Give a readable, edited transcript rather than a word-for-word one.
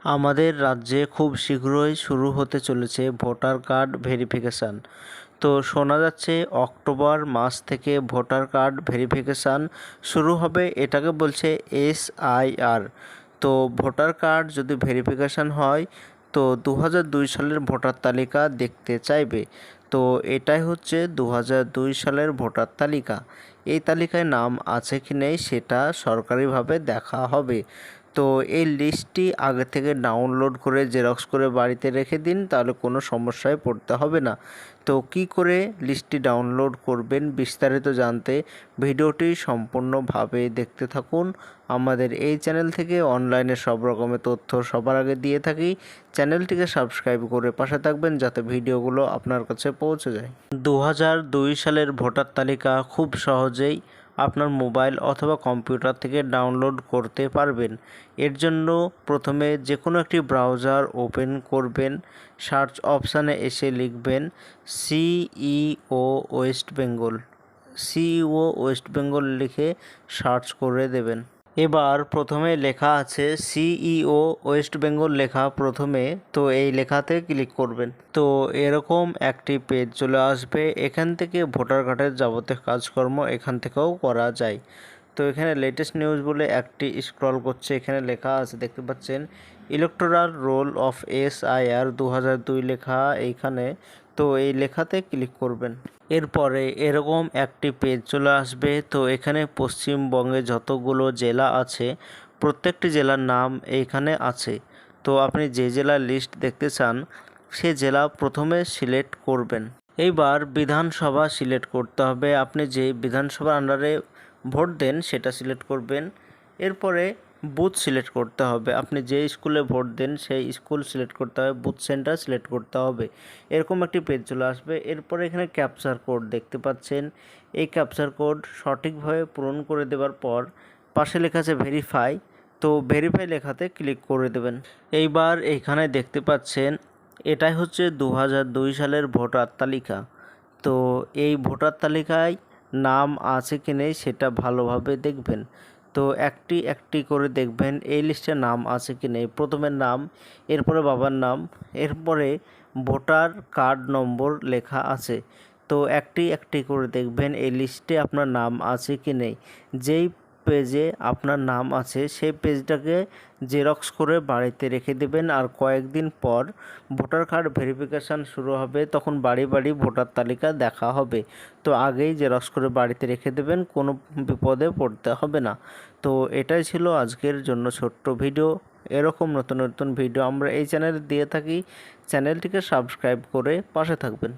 আমাদের রাজ্যে খুব শীঘ্রই শুরু হতে চলেছে ভোটার কার্ড ভেরিফিকেশান। তো শোনা যাচ্ছে অক্টোবর মাস থেকে ভোটার কার্ড ভেরিফিকেশান শুরু হবে, এটাকে বলছে SIR। তো ভোটার কার্ড যদি ভেরিফিকেশান হয় তো 2002 সালের ভোটার তালিকা দেখতে চাইবে। তো এটাই হচ্ছে 2002 সালের ভোটার তালিকা। এই তালিকায় নাম আছে কি নেই সেটা সরকারিভাবে দেখা হবে। তো এই লিস্টটি আগে থেকে ডাউনলোড করে জেরক্স করে বাড়িতে রেখে দিন, তাহলে কোনো সমস্যায় পড়তে হবে না। তো কী করে লিস্টটি ডাউনলোড করবেন বিস্তারিত জানতে ভিডিওটি সম্পূর্ণভাবে দেখতে থাকুন। আমাদের এই চ্যানেল থেকে অনলাইনে সব রকমের তথ্য সবার আগে দিয়ে থাকি। চ্যানেলটিকে সাবস্ক্রাইব করে পাশে থাকবেন যাতে ভিডিওগুলো আপনার কাছে পৌঁছে যায়। 2002 সালের ভোটার তালিকা খুব সহজেই আপনার মোবাইল অথবা কম্পিউটার থেকে ডাউনলোড করতে পারবেন। এর জন্য প্রথমে যে কোনো একটি ব্রাউজার ওপেন করবেন, সার্চ অপশানে এসে লিখবেন CEO West Bengal. CEO West Bengal লিখে সার্চ করে দেবেন। এবার প্রথমে লেখা আছে সিইও ওয়েস্ট বেঙ্গল লেখা প্রথমে, তো এই লেখাতে ক্লিক করবেন। তো এরকম একটি পেজ চলে আসবে। এখান থেকে ভোটার কার্ডের যাবতীয় কাজকর্ম এখান থেকেও করা যায়। তো এখানে লেটেস্ট নিউজ বলে একটি স্ক্রল করছে, এখানে লেখা আছে দেখতে পাচ্ছেন ইলেকটোরাল রোল অফ SIR 2002 লেখা এইখানে। তো এই লেখাতে ক্লিক করবেন। এরপরে এরকম একটি পেজ চলে আসবে। তো এখানে পশ্চিমবঙ্গে যতগুলো জেলা আছে প্রত্যেকটি জেলার নাম এইখানে আছে। তো আপনি যে জেলার লিস্ট দেখতে চান সে জেলা প্রথমে সিলেক্ট করবেন। এইবার বিধানসভা সিলেক্ট করতে হবে, আপনি যে বিধানসভার আন্ডারে ভোট দেন সেটা সিলেক্ট করবেন। এরপরে বুথ সিলেক্ট করতে হবে, আপনি যে স্কুলে ভোট দেন সেই স্কুল সিলেক্ট করতে হবে, বুথ সেন্টার সিলেক্ট করতে হবে। এরকম একটি পেজ চলে আসবে। এরপরে এখানে ক্যাপচার কোড দেখতে পাচ্ছেন, এই ক্যাপচার কোড সঠিকভাবে পূরণ করে দেওয়ার পর পাশে লেখা আছে ভেরিফাই। তো ভেরিফাই লেখাতে ক্লিক করে দেবেন। এইবার এইখানে দেখতে পাচ্ছেন এটাই হচ্ছে 2002 সালের ভোটার তালিকা। তো এই ভোটার তালিকায় নাম আছে কি নেই সেটা ভালোভাবে দেখবেন। তো একটি একটি করে দেখবেন এই লিস্টে নাম আছে কি নেই। প্রথমে নাম, এরপরে বাবার নাম, এরপরে ভোটার কার্ড নম্বর লেখা আছে। তো একটি একটি করে দেখবেন এই লিস্টে আপনার নাম আছে কি নেই। যেই পেজে আপনার নাম আছে সেই পেজটাকে জেরক্স করে বাড়িতে রেখে দেবেন। আর কয়েকদিন পর ভোটার কার্ড ভেরিফিকেশান শুরু হবে, তখন বাড়ি বাড়ি ভোটার তালিকা দেখা হবে। তো আগেই জেরক্স করে বাড়িতে রেখে দেবেন, কোনো বিপদে পড়তে হবে না। তো এটাই ছিল আজকের জন্য ছোট্ট ভিডিও। এরকম নতুন নতুন ভিডিও আমরা এই চ্যানেলে দিয়ে থাকি, চ্যানেলটিকে সাবস্ক্রাইব করে পাশে থাকবেন।